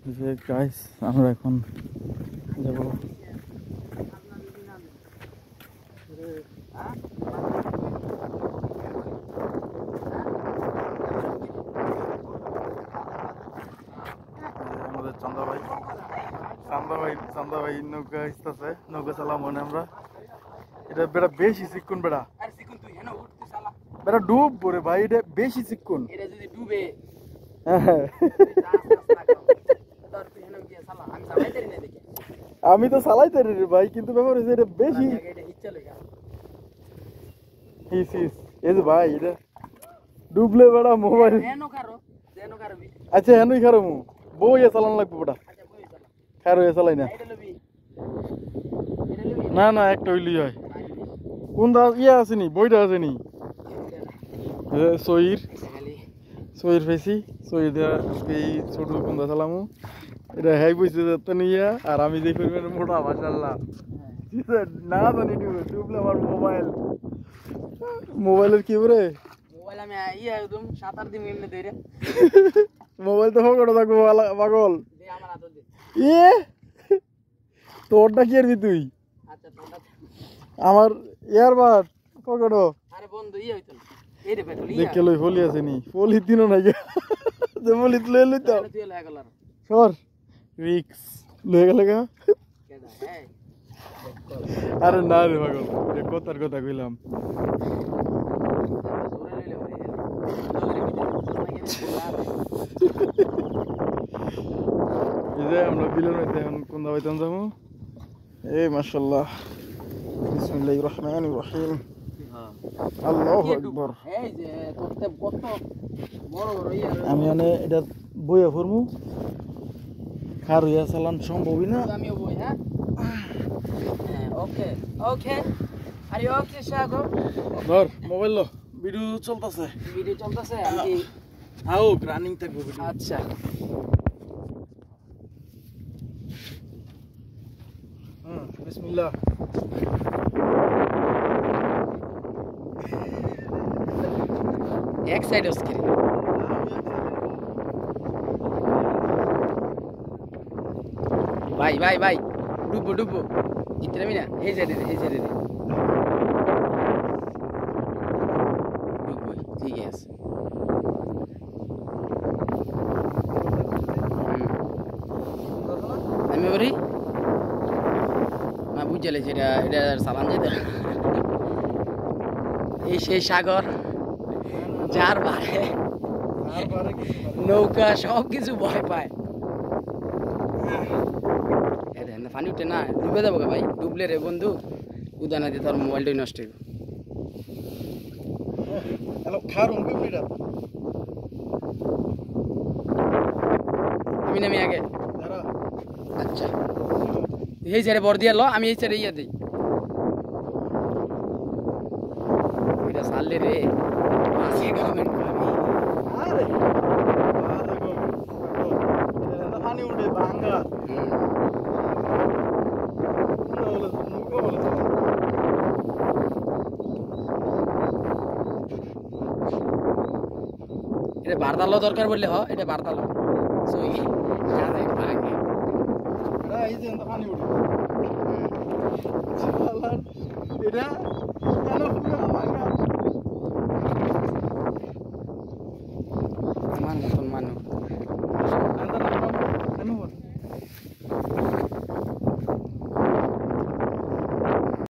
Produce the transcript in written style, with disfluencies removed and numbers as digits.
যে গাইস আমরা এখন যাব আমাদের চান্দা ভাই নৌকা আসতেছে, নৌকা চালাম মানে আমরা। এটা বেটা বেশি চিকুন বেটা, বেটা ডুব পরে ভাই, এটা বেশি চিকুন। এটা যদি ডুবে আমি তো চালাইতে রে ভাই, কিন্তু ব্যাপার হচ্ছে এটা বেশি এই যে ভাই এটা ডুবলে বেড়া মোবাইল। আচ্ছা হেনই খারো মু বইয়া চালান লাগবে বেটা, খারো চালাই না। না না একটা হইলি হয়। কোন ইয়া আসেনি, বইটা আসেনি সইর ফেসি সই দেওয়া এই ছোট কোনটা চালামু। এটা হ্যাই বইছে যাতে নিয়া, আর আমি যে পরিমাণে মোটা মাশাআল্লাহ না জানি ডুবলে আমার মোবাইলের কি বলে মোবাইল আমি ইয়া একদম 7-8 দিন এমনি ধরে মোবাইল তো ফকড় থাকবো পাগল। দে আমার হাতে দে। এ তোরটা কি করবি তুই? আচ্ছা তোরটা আমার ইয়ারবাড ফকড়। আরে বন্ধু ইয়া হইতো না এই রে পেট্রোল ইয়া দেখে লই ফলি আসেনি, ফলি দিনও নাই যে ফলি লই লই দাও তুই লাগা গলার সর রিক্স লয়ে গেল গা। কেডা হ্যাঁ আরে না রে পাগল, এ কথার কথা কইলাম। এই যে আমরা বিলের মধ্যে এখন কোন দাবাইতাম যাবো। এই মাশাআল্লাহ, বিসমিল্লাহির রহমানির রহিম, আল্লাহু আকবার। এই যে তোরতে কত বড় বড় ইয়া আমি মানে এটা বইয়া ফরমু, খার হইয়া চালান সম্ভবই না। আমিও বই। হ্যাঁ ওকে ওকে আরে ওকে সাগো ধর মোবাইল লো, ভিডিও চলতেছে। ভিডিও চলতেছে আমি আও রানিং থাকবো ভিডিও। আচ্ছা বিসমিল্লাহ। এক সাইড স্ক্রিন ভাই ভাই ভাই ডুবো ডুবো ইতরামি না এই সাইডে ডুবো ঠিক আছে। আমি বলি না বুঝলে সেটা এটা চালান যেতে এই সেই সাগর যার বারে নৌকা সব কিছু ভয় পায়। পানি উঠে না ডুবে যাবো ভাই, ডুবলে রে বন্ধু উদানা দিয়ে তোর মোবাইলটাই নষ্ট হইব। তুমি নামি আগে। আচ্ছা এই সাইডে বর দিয়ে লো, আমি এই সাইডে ইয়া দিই। এটা সারলে রে মাসে গভর্নমেন্ট পানি উঠে ভাঙ্গা এটা বারদালো দরকার বললে হ, এটা বারদালো সই এই যে পানি উঠে এটা